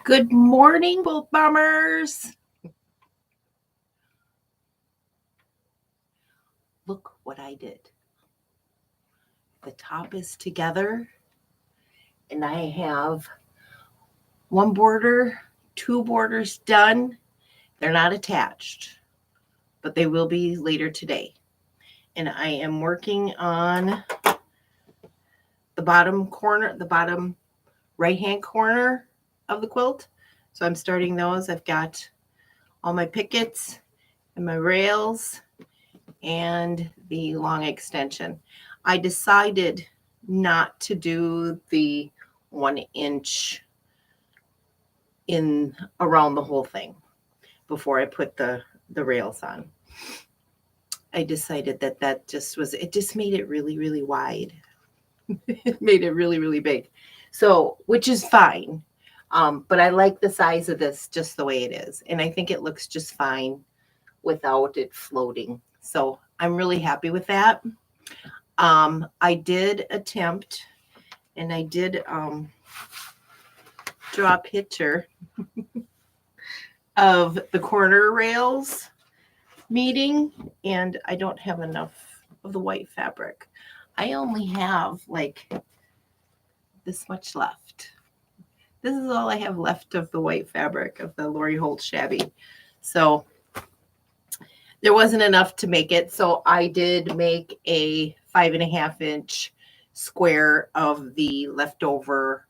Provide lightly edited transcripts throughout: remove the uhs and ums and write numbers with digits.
Good morning, quilt bombers. Look what I did. The top is together, and I have one border, two borders done. They're not attached, but they will be later today. And I am working on the bottom corner, the bottom right-hand corner of the quilt. So I'm starting those. I've got all my pickets and my rails and the long extension. I decided not to do the 1 inch in around the whole thing before I put the rails on. I decided that just was, it just made it really, really wide. It made it really, really big. So, which is fine. But I like the size of this just the way it is. And I think it looks just fine without it floating. So I'm really happy with that. I did attempt, and I did draw a picture of the corner rails meeting, and I don't have enough of the white fabric. I only have like this much left. This is all I have left of the white fabric of the Lori Holt Shabby. So there wasn't enough to make it. So I did make a 5.5 inch square of the leftover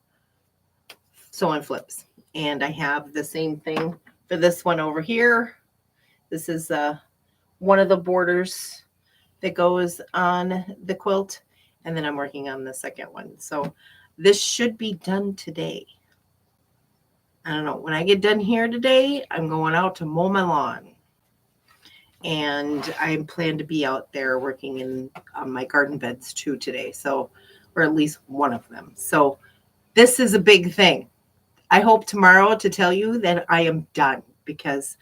sew and flips. And I have the same thing for this one over here. This is one of the borders that goes on the quilt. And then I'm working on the second one. So this should be done today. I don't know. When I get done here today, I'm going out to mow my lawn. And I plan to be out there working in my garden beds too today. So, or at least one of them. So this is a big thing. I hope tomorrow to tell you that I am done, because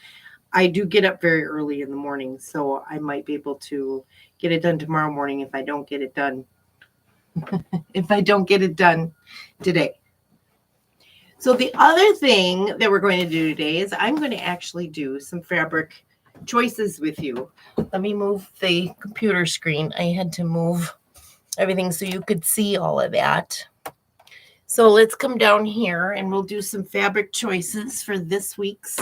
I do get up very early in the morning. So I might be able to get it done tomorrow morning if I don't get it done. If I don't get it done today. So the other thing that we're going to do today is I'm going to actually do some fabric choices with you. Let me move the computer screen. I had to move everything so you could see all of that. So let's come down here and we'll do some fabric choices for this week's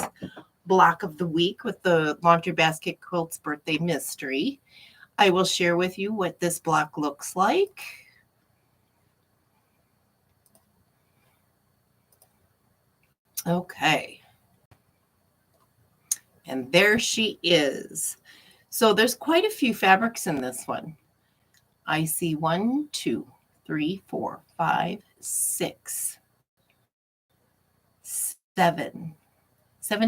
block of the week with the Laundry Basket Quilts Birthday Mystery. I will share with you what this block looks like. Okay. And there she is. So there's quite a few fabrics in this one. I see 1, 2, 3, 4, 5, 6, 7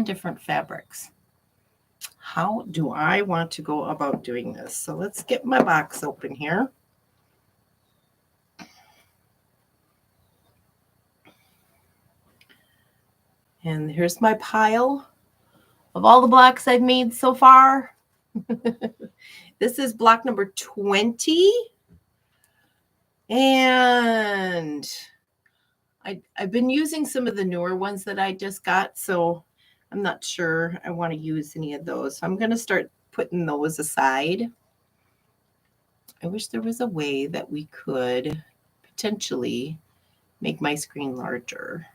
different fabrics. How do I want to go about doing this? So let's get my box open here. And here's my pile of all the blocks I've made so far. This is block number 20. And I've been using some of the newer ones that I just got, so I'm not sure I want to use any of those. So I'm going to start putting those aside. I wish there was a way that we could potentially make my screen larger.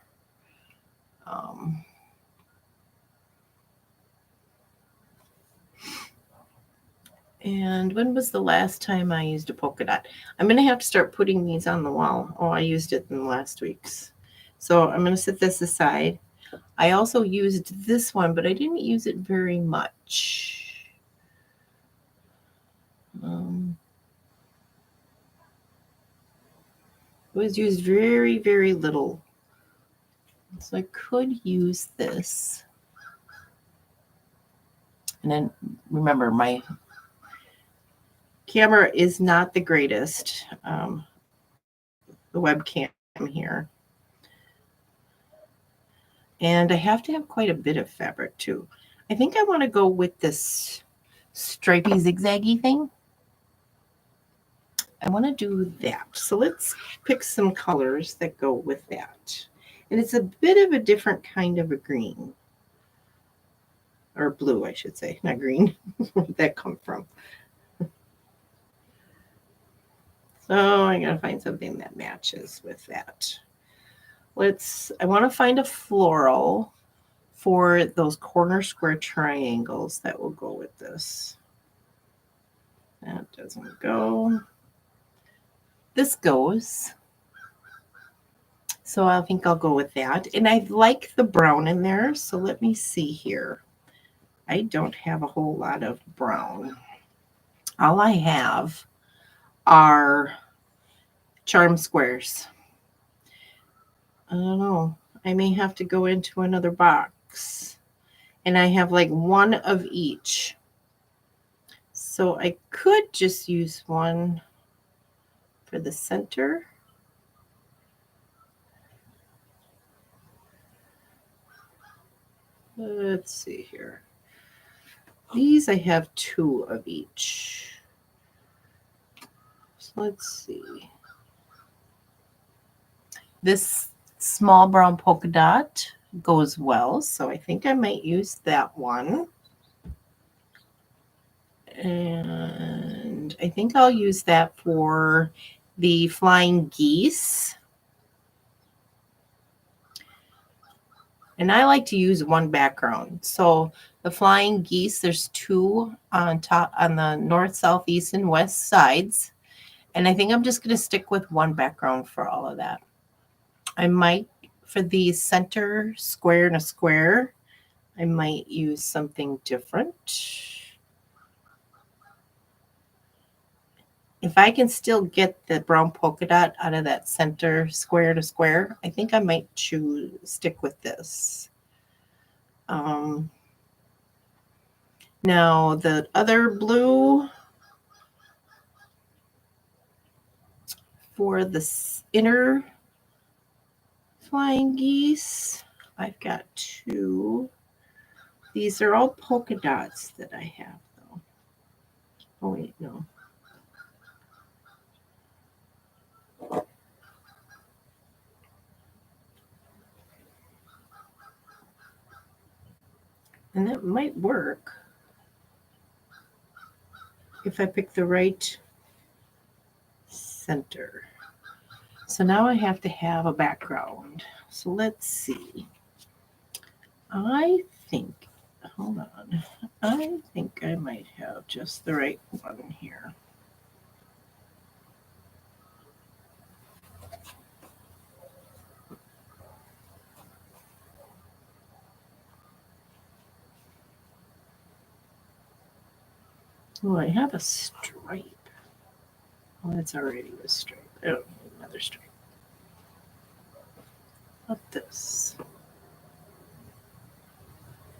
And when was the last time I used a polka dot? I'm going to have to start putting these on the wall. Oh, I used it in last week's. So I'm going to set this aside. I also used this one, but I didn't use it very much. It was used very, very little. So I could use this. And then remember, my camera is not the greatest. The webcam here. And I have to have quite a bit of fabric too. I think I want to go with this stripy zigzaggy thing. I want to do that. So let's pick some colors that go with that. And it's a bit of a different kind of a green. Or blue, I should say, not green. Where'd that come from? So I gotta find something that matches with that. I want to find a floral for those corner square triangles that will go with this. That doesn't go. This goes. So I think I'll go with that. And I like the brown in there. So let me see here. I don't have a whole lot of brown. All I have are charm squares. I don't know. I may have to go into another box. And I have like one of each. So I could just use one for the center. Let's see here. These I have two of each. So let's see. This small brown polka dot goes well, so I think I might use that one. And I think I'll use that for the flying geese. And I like to use one background. So the flying geese, there's two on top on the north, south, east, and west sides. And I think I'm just going to stick with one background for all of that. I might, for the center square and a square, I might use something different. If I can still get the brown polka dot out of that center square to square, I think I might stick with this. Now the other blue for the inner flying geese, I've got two. These are all polka dots that I have, though. Oh, wait, no. And that might work if I pick the right center. So now I have to have a background. So let's see. I think, hold on. I think I might have just the right one here. Oh, I have a stripe. Oh, that's already a stripe. I don't need another stripe. Not this.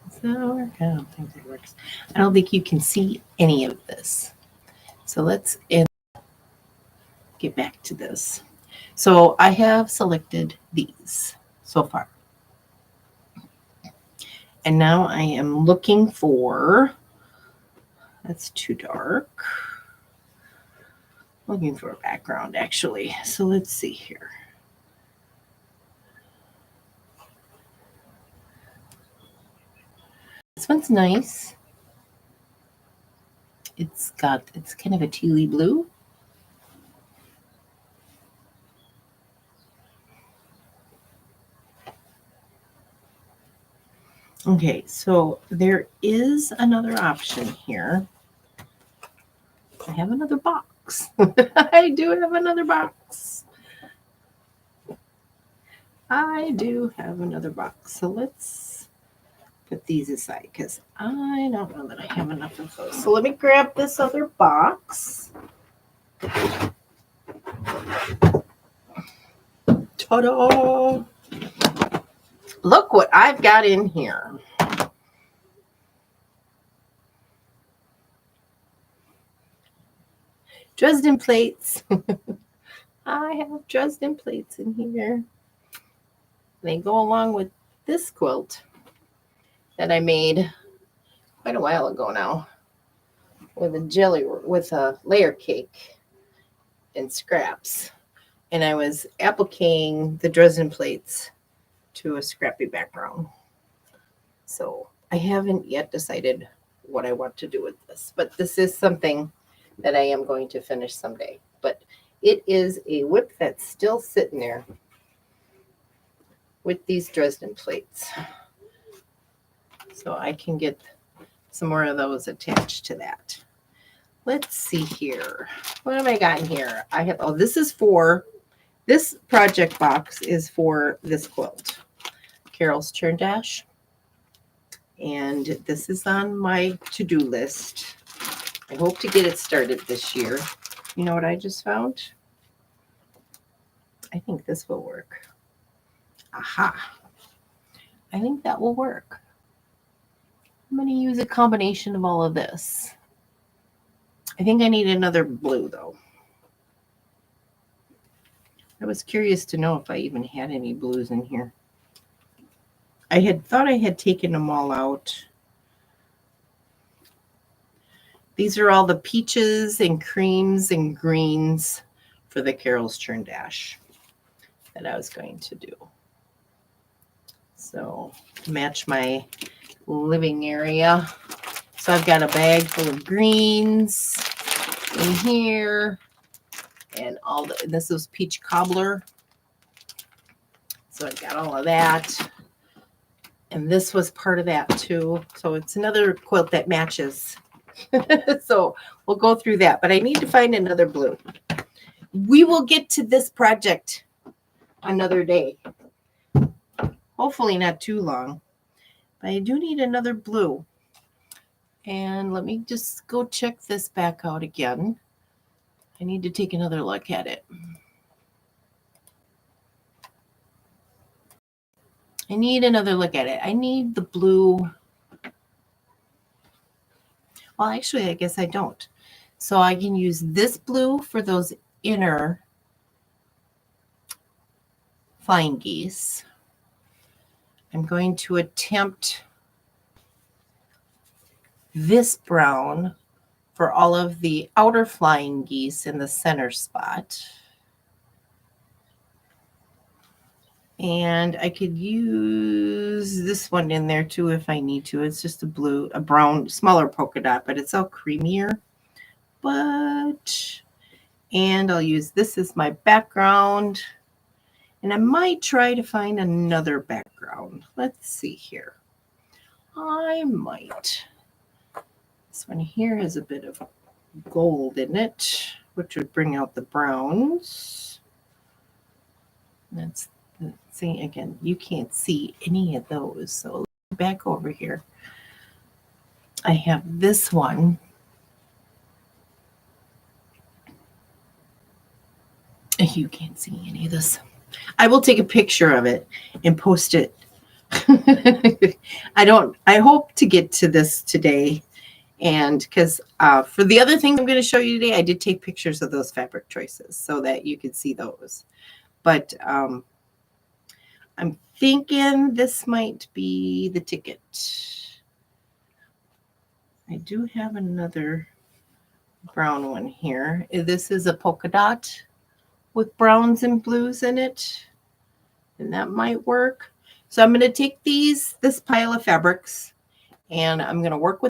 Does that work? I don't think that works. I don't think you can see any of this. So let's get back to this. So I have selected these so far. And now I am looking for, that's too dark. Looking for a background actually. So let's see here. This one's nice. It's kind of a tealy blue. Okay, so there is another option here. I have another box. I do have another box. I do have another box. So let's put these aside because I don't know that I have enough of those. So let me grab this other box. Ta-da! Look what I've got in here. Dresden plates. I have Dresden plates in here. They go along with this quilt that I made quite a while ago now with a layer cake and scraps. And I was appliquing the Dresden plates to a scrappy background. So I haven't yet decided what I want to do with this, but this is something that I am going to finish someday. But it is a whip that's still sitting there with these Dresden plates. So I can get some more of those attached to that. Let's see here. What have I got in here? I have, oh, this project box is for this quilt, Carol's Churn Dash. And this is on my to-do list. I hope to get it started this year. You know what I just found? I think this will work. Aha. I think that will work. I'm going to use a combination of all of this. I think I need another blue, though. I was curious to know if I even had any blues in here. I had thought I had taken them all out. These are all the peaches and creams and greens for the Carol's Churn Dash that I was going to do. So to match my living area. So I've got a bag full of greens in here, and all the, this is peach cobbler. So I've got all of that. And this was part of that too. So it's another quilt that matches. So we'll go through that, but I need to find another blue. We will get to this project another day. Hopefully not too long, but I do need another blue. And let me just go check this back out again. I need to take another look at it. I need another look at it. I need the blue. Well, actually, I guess I don't. So I can use this blue for those inner flying geese. I'm going to attempt this brown for all of the outer flying geese in the center spot. And I could use this one in there too if I need to. It's just a brown, smaller polka dot, but it's all creamier. And I'll use this as my background. And I might try to find another background. Let's see here. I might. This one here has a bit of gold in it, which would bring out the browns. That's, see, again, you can't see any of those. So back over here. I have this one. You can't see any of this. I will take a picture of it and post it. I hope to get to this today. And because for the other things I'm going to show you today, I did take pictures of those fabric choices so that you could see those. But I'm thinking this might be the ticket. I do have another brown one here. This is a polka dot with browns and blues in it, and that might work. So I'm going to take this pile of fabrics, and I'm going to work with